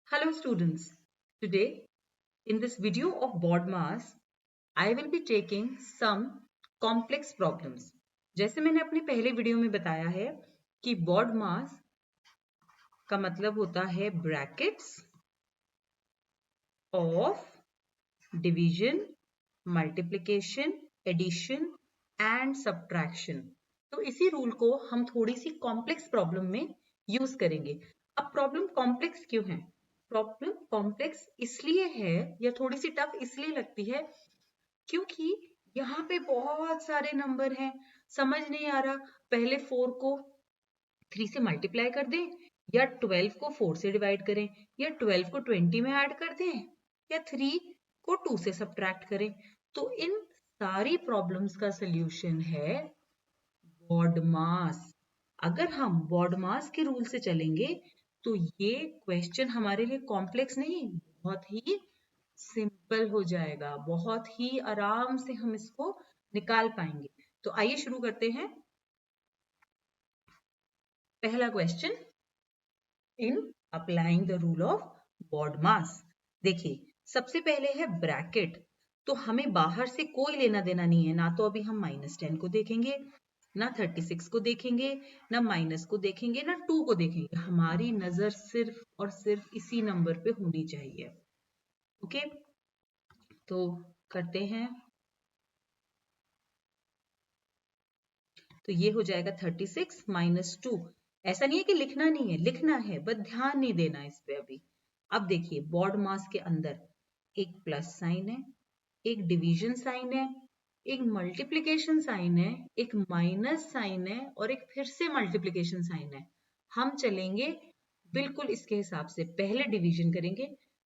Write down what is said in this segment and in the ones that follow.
Hello students, today in this video of BODMAS, I will be taking some complex problems. जैसे मैंने अपने पहले video में बताया है कि BODMAS का मतलब होता है brackets of division, multiplication, addition and subtraction. तो इसी रूल को हम थोड़ी सी कॉम्प्लेक्स प्रॉब्लम में यूज करेंगे। अब प्रॉब्लम कॉम्प्लेक्स क्यों है? प्रॉब्लम कॉम्प्लेक्स इसलिए है या थोड़ी सी टफ इसलिए लगती है क्योंकि यहाँ पे बहुत सारे नंबर हैं, समझ नहीं आ रहा पहले 4 को 3 से मल्टीप्लाई कर दें या 12 को 4 से डिवाइड करें या 12 को 20 में ऐड कर दें या 3 को 2 से सब्ट्रैक्ट करें। तो इन सारी प्रॉब्लम्स का सल्यूशन है BODMAS। अगर हम BODMAS के रूल से चलेंगे तो ये क्वेश्चन हमारे लिए कॉम्प्लेक्स नहीं, बहुत ही सिंपल हो जाएगा, बहुत ही आराम से हम इसको निकाल पाएंगे। तो आइए शुरू करते हैं। पहला question, in applying the rule of BODMAS। देखिए सबसे पहले है ब्रैकेट, तो हमें बाहर से कोई लेना देना नहीं है, ना तो अभी हम -10 को देखेंगे, ना 36 को देखेंगे, ना माइनस को देखेंगे, ना 2 को देखेंगे। हमारी नजर सिर्फ और सिर्फ इसी नंबर पे होनी चाहिए। ओके, तो करते हैं। तो ये हो जाएगा 36 - 2। ऐसा नहीं है कि लिखना नहीं है, लिखना है, बस ध्यान नहीं देना इस पे अभी। अब देखिए BODMAS के अंदर एक प्लस साइन है, एक डिवीजन साइन है, एक मल्टीप्लिकेशन साइन है, एक माइनस साइन है और एक फिर से मल्टीप्लिकेशन साइन है। हम चलेंगे बिल्कुल इसके हिसाब से, पहले डिवीजन करेंगे,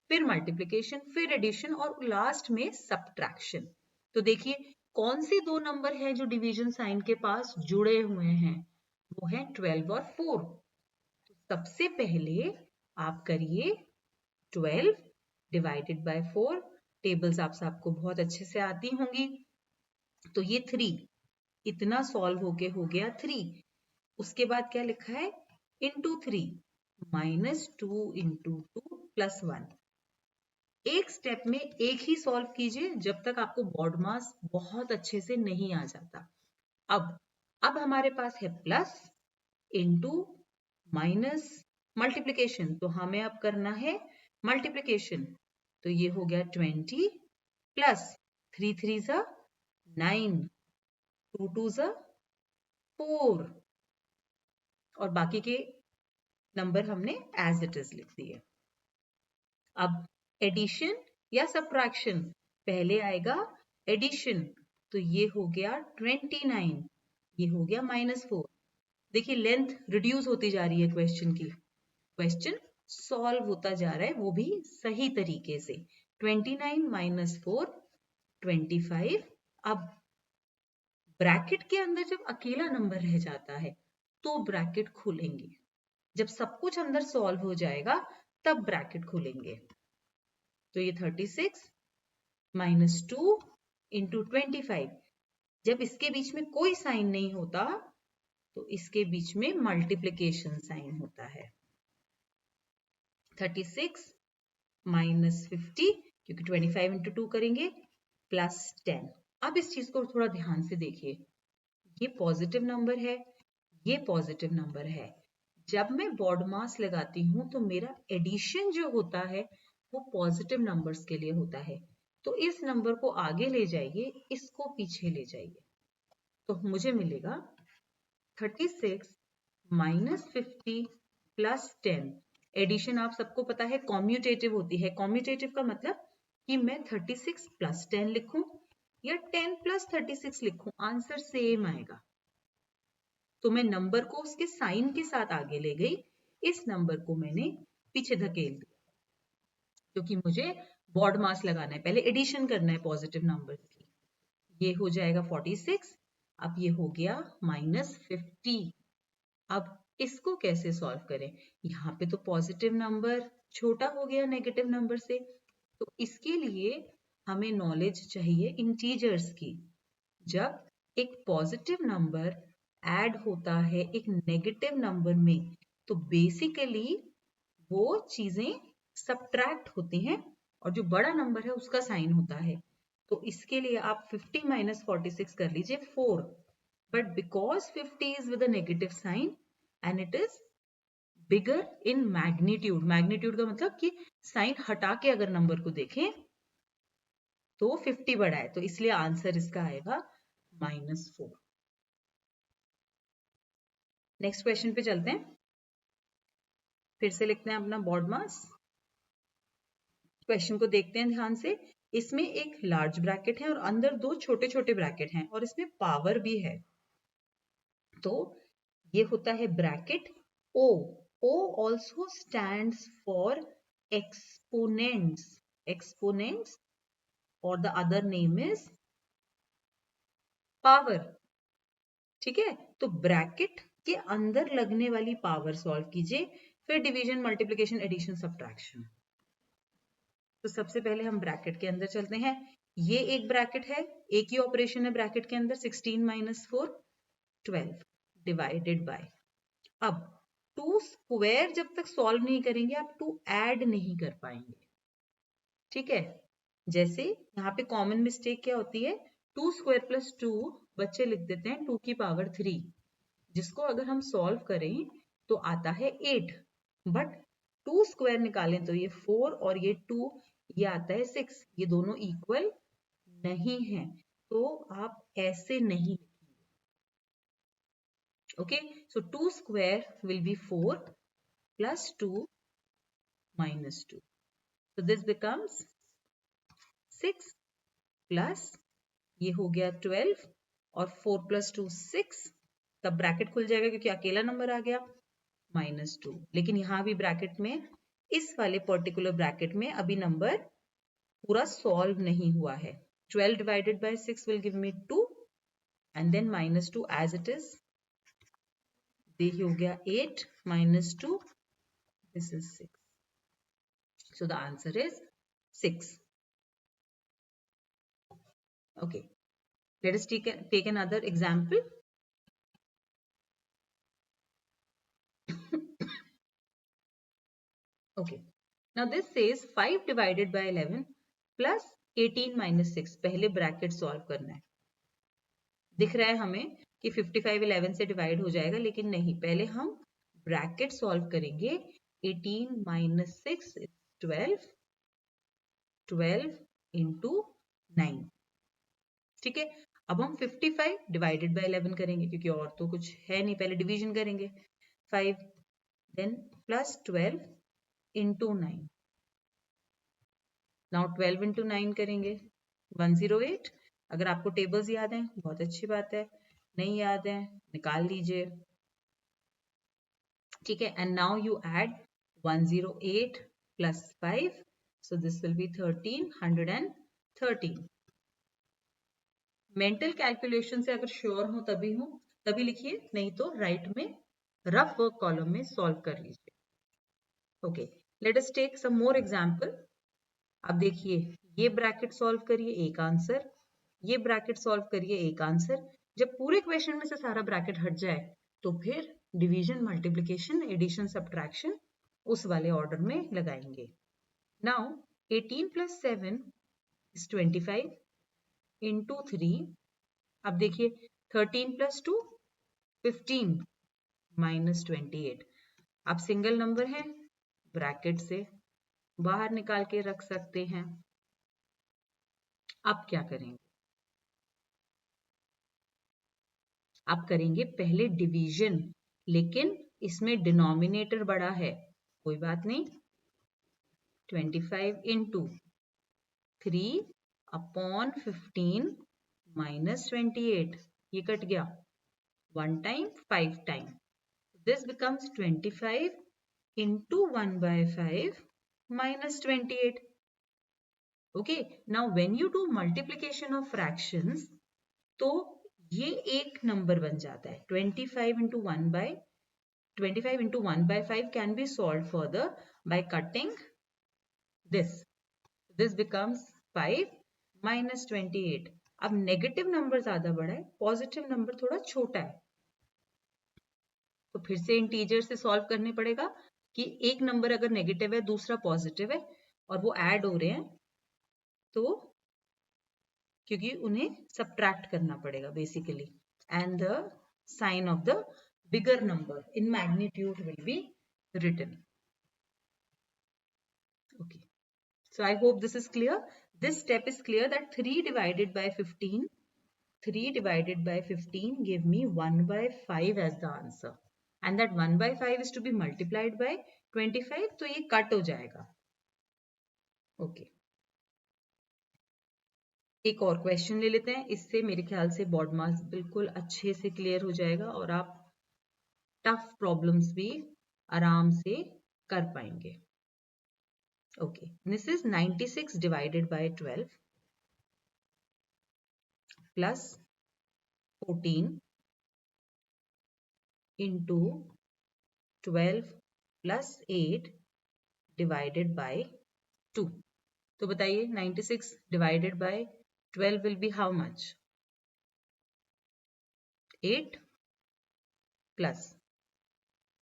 फिर मल्टीप्लिकेशन, फिर एडिशन और लास्ट में सब्ट्रैक्शन। तो देखिए कौन से दो नंबर हैं जो डिवीजन साइन के पास जुड़े हुए हैं? वो है 12 और 4। तो सबसे पहले आप करिए 12 डिवाइडेड बाय 4। टेबल्स आप सबको बहुत अच्छे से आती होंगी। तो ये 3 इतना सॉल्व होके हो गया 3। उसके बाद क्या लिखा है? Into 3 -2 into 2 plus 1। एक स्टेप में एक ही सॉल्व कीजिए जब तक आपको BODMAS बहुत अच्छे से नहीं आ जाता। अब हमारे पास है प्लस इंटू माइनस मल्टीप्लिकेशन, तो हमें अब करना है मल्टीप्लिकेशन। तो ये हो गया 20 प्लस 3 3 ज़ा 9, 2 2 ज़ा 4 और बाकी के नंबर हमने एज इट इज लिख दिए। अब एडिशन या सब्ट्रैक्शन, पहले आएगा एडिशन, तो ये हो गया 29, ये हो गया -4। देखिए लेंथ रिड्यूस होती जा रही है क्वेश्चन की, क्वेश्चन सॉल्व होता जा रहा है वो भी सही तरीके से। 29 - 4 25। अब ब्रैकेट के अंदर जब अकेला नंबर रह जाता है तो ब्रैकेट खोलेंगे, जब सब कुछ अंदर सॉल्व हो जाएगा तब ब्रैकेट खोलेंगे। तो ये 36 - 2 इंटू 25। जब इसके बीच में कोई साइन नहीं होता तो इसके बीच में मल्टीप्लिकेशन साइन होता है। 36 - 50, क्योंकि 25 इंटू 2 करेंगे, प्लस 10। अब इस चीज को थोड़ा ध्यान से देखिए, ये पॉजिटिव नंबर है, ये पॉजिटिव नंबर है। जब मैं BODMAS लगाती हूं तो मेरा एडिशन जो होता है वो पॉजिटिव नंबर्स के लिए होता है। तो इस नंबर को आगे ले जाइए, इसको पीछे ले जाइए, तो मुझे मिलेगा 36 - 50 प्लस 10। एडिशन आप सबको पता है कॉम्यूटेटिव होती है। कॉम्यूटेटिव का मतलब कि मैं 36 प्लस 10 लिखूं या 10 प्लस 36 लिखूं, आंसर सेम आएगा। तो मैं नंबर को उसके साइन के साथ आगे ले गई, इस नंबर को मैंने पीछे धकेल दिया, क्योंकि मुझे BODMAS लगाना है, पहले एडिशन करना है पॉजिटिव नंबर की। ये हो जाएगा 46, अब ये हो गया -50। अब इसको कैसे सॉल्व करें? यहाँ पे तो पॉजिटिव नंबर छोटा हो गया नेगेटिव नंबर से, तो इसके लिए हमें नॉलेज चाहिए इंटीजर्स की। जब एक पॉजिटिव नंबर ऐड होता है एक नेगेटिव नंबर में तो बेसिकली वो चीजें सब्ट्रैक्ट होते हैं और जो बड़ा नंबर है उसका साइन होता है। तो इसके लिए आप 50 माइनस 46 कर लीजिए 4, but because 50 is with a negative sign and it is bigger in magnitude, magnitude का मतलब कि साइन हटा के अगर नंबर को देखें तो 50 बड़ा है, तो इसलिए आंसर इसका आएगा -4। नेक्स्ट क्वेश्चन पे चलते हैं, फिर से लिखते हैं अपना बॉड मास। क्वेश्चन को देखते हैं ध्यान से। इसमें एक लार्ज ब्रैकेट है और अंदर दो छोटे छोटे ब्रैकेट हैं और इसमें पावर भी है। तो ये होता है bracket O। O also stands for exponents, exponents or the other name is power। ठीक है, तो ब्रैकेट के अंदर लगने वाली पावर सॉल्व कीजिए, फिर डिवीजन, मल्टीप्लिकेशन, एडिशन, सब्ट्रैक्शन। तो सबसे पहले हम ब्रैकेट के अंदर चलते हैं। ये एक ब्रैकेट है, एक ही ऑपरेशन है ब्रैकेट के अंदर, 16 माइनस 4 12 डिवाइडेड बाय। अब 2 स्क्वायर जब तक सॉल्व नहीं करेंगे आप 2 ऐड नहीं कर पाएंगे। ठीक है, जैसे यहाँ पे कॉमन मिस्टेक क्या होती है, 2 स्क्वायर प्लस 2 बच्चे लिख देते हैं 2 की पावर 3, जिसको अगर हम सॉल्व करें तो आता है 8, बट 2 स्क्वायर निकालें तो ये 4 और ये 2 ये आता है 6, ये दोनों इक्वल नहीं है, तो आप ऐसे नहीं लिखेंगे। Okay, so 2 square will be 4 plus 2 minus 2, so this becomes 6 plus ये हो गया 12 और 4 प्लस 2 6, तब ब्रैकेट खुल जाएगा क्योंकि अकेला नंबर आ गया -2। लेकिन यहाँ भी ब्रैकेट में, इस वाले पर्टिकुलर ब्रैकेट में अभी नंबर पूरा सॉल्व नहीं हुआ है। 12 divided by 6 will give me 2 and then -2 as it is, ये हो गया 8 minus 2, this is 6, so the answer is 6। okay, let us take another example। okay, now this says 5 divided by 11 plus 18 minus 6। पहले bracket solve करना है। दिख रहा है हमें कि 55 11 से डिवाइड हो जाएगा, लेकिन नहीं, पहले हम ब्रैकेट सॉल्व करेंगे। 18 minus 6 is 12, 12 into 9। ठीक है, अब हम 55 डिवाइडेड बाय 11 करेंगे क्योंकि और तो कुछ है नहीं, पहले डिवीजन करेंगे 5, then plus 12 into 9। Now 12 into 9 करेंगे 108। अगर आपको टेबल्स याद हैं बहुत अच्छी बात है, नहीं याद है निकाल लीजिए। ठीक है, and now you add 108 plus 5, so this will be 1313। Mental calculation से अगर श्योर हो तभी लिखिए, नहीं तो राइट में रफ वर्क कॉलम में सॉल्व कर लीजिए। Okay, let us take some more example. अब देखिए, ये ब्रैकेट सॉल्व करिए एक आंसर, ये ब्रैकेट सॉल्व करिए एक आंसर। जब पूरे क्वेश्चन में से सारा ब्रैकेट हट जाए तो फिर डिवीजन, मल्टीप्लिकेशन, एडिशन, सब्ट्रैक्शन उस वाले ऑर्डर में लगाएंगे। Now 18 plus 7 is 25 into 3। अब देखिए 13 प्लस 2 15 माइनस 28। अब सिंगल नंबर है, ब्रैकेट से बाहर निकाल के रख सकते हैं। अब क्या करेंगे, अब करेंगे पहले डिवीजन, लेकिन इसमें डिनोमिनेटर बड़ा है, कोई बात नहीं। 25 into 3 अपॉन 15 माइनस 28, ये कट गया 1 time 5 time, this becomes 25 into 1 by 5 minus 28। okay, now when you do multiplication of fractions तो ये एक नंबर बन जाता है। 25 into 1 by 5 can be solved further by cutting this, this becomes 5 minus 28। अब negative number ज्यादा बड़ा है, पॉजिटिव नंबर थोड़ा छोटा है, तो फिर से इंटीजर से सॉल्व करने पड़ेगा। कि एक नंबर अगर नेगेटिव है दूसरा पॉजिटिव है और वो ऐड हो रहे हैं, तो क्योंकि उन्हें सब्ट्रैक्ट करना पड़ेगा basically, and the sign of the bigger number in magnitude will be written. Okay, so I hope this is clear. This step is clear that 3 divided by 15 give me 1 by 5 as the answer, and that 1 by 5 is to be multiplied by 25, तो ये cut हो जाएगा. Okay, एक और question ले लेते हैं, इससे मेरे ख्याल से बोर्ड मार्क्स बिल्कुल अच्छे से क्लियर हो जाएगा और आप टफ प्रॉब्लम्स भी आराम से कर पाएंगे. Okay, this is 96 divided by 12 plus 14 into 12 plus 8 divided by 2. तो बताइए 96 divided by 12 will be how much? 8 plus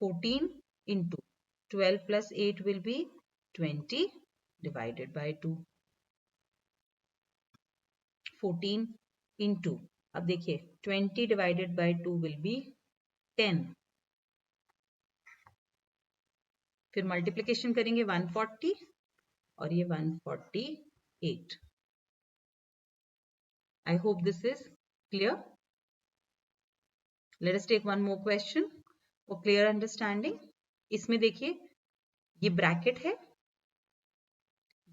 14 into 12 plus 8 will be 20 divided by 2. 14 into, अब देखिए 20 divided by 2 will be 10. फिर मल्टीप्लिकेशन करेंगे 140 और ये 148. I hope this is clear. Let us take one more question for clear understanding. इसमें देखिए ये bracket है,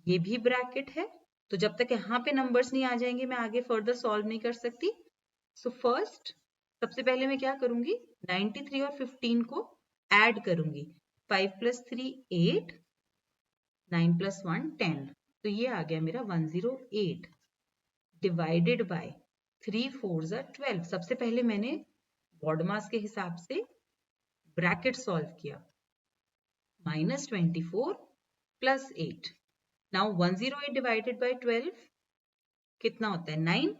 ये भी ब्रैकेट है, तो जब तक यहाँ पे नंबर्स नहीं आ जाएंगे मैं आगे फर्दर सॉल्व नहीं कर सकती. सो फर्स्ट सबसे पहले मैं क्या करूंगी, 93 और 15 को ऐड करूंगी. 5 plus 3 8, 9 plus 1 10, तो ये आ गया मेरा 108 डिवाइडेड बाय 3 4 12. सबसे पहले मैंने बॉड मास के हिसाब से ब्रैकेट सॉल्व किया. -24 plus 8. Now 108 divided by 12 कितना होता है 9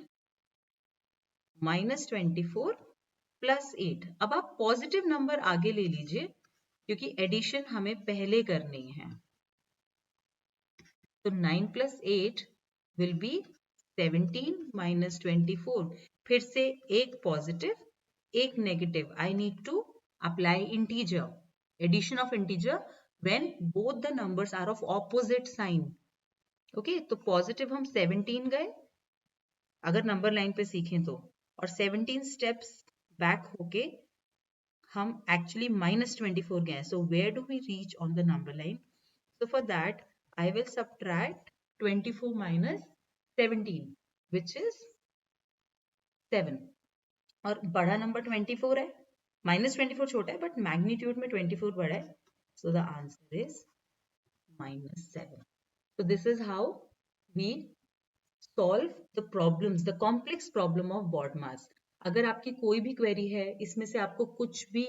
-24 plus 8. अब आप पॉजिटिव नंबर आगे ले लीजिए क्योंकि एडिशन हमें पहले करनी है. तो 9 plus 8 will be 17 minus 24. फिर से एक पॉजिटिव एक negative. I need to apply integer, addition of integer when both the numbers are of opposite sign. Okay, तो पॉजिटिव हम 17 गए अगर नंबर लाइन पे सीखें तो, और 17 स्टेप्स बैक होके हम एक्चुअली -24 गए. So where do we reach on the number line? So for that I will subtract 24 minus 17 which is 7. और बड़ा नंबर 24 है, -24 छोटा है बट मैग्नीट्यूड में 24 बड़ा है. So the answer is -7. So this is how we solve the problems, the complex problem of BODMAS. अगर आपकी कोई भी क्वेरी है, इसमें से आपको कुछ भी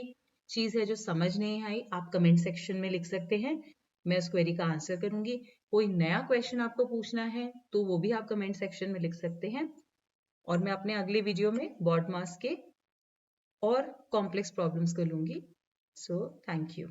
चीज है जो समझ नहीं आई, आप कमेंट सेक्शन में लिख सकते हैं, मैं उस क्वेरी का आंसर करूंगी. कोई नया क्वेश्चन आपको पूछना है तो वो भी आप कमेंट सेक्शन में लिख सकते हैं, और मैं अपने अगले वीडियो में BODMAS के और कॉम्प्लेक्स प्रॉब्लम्स कर लूंगी. So thank you.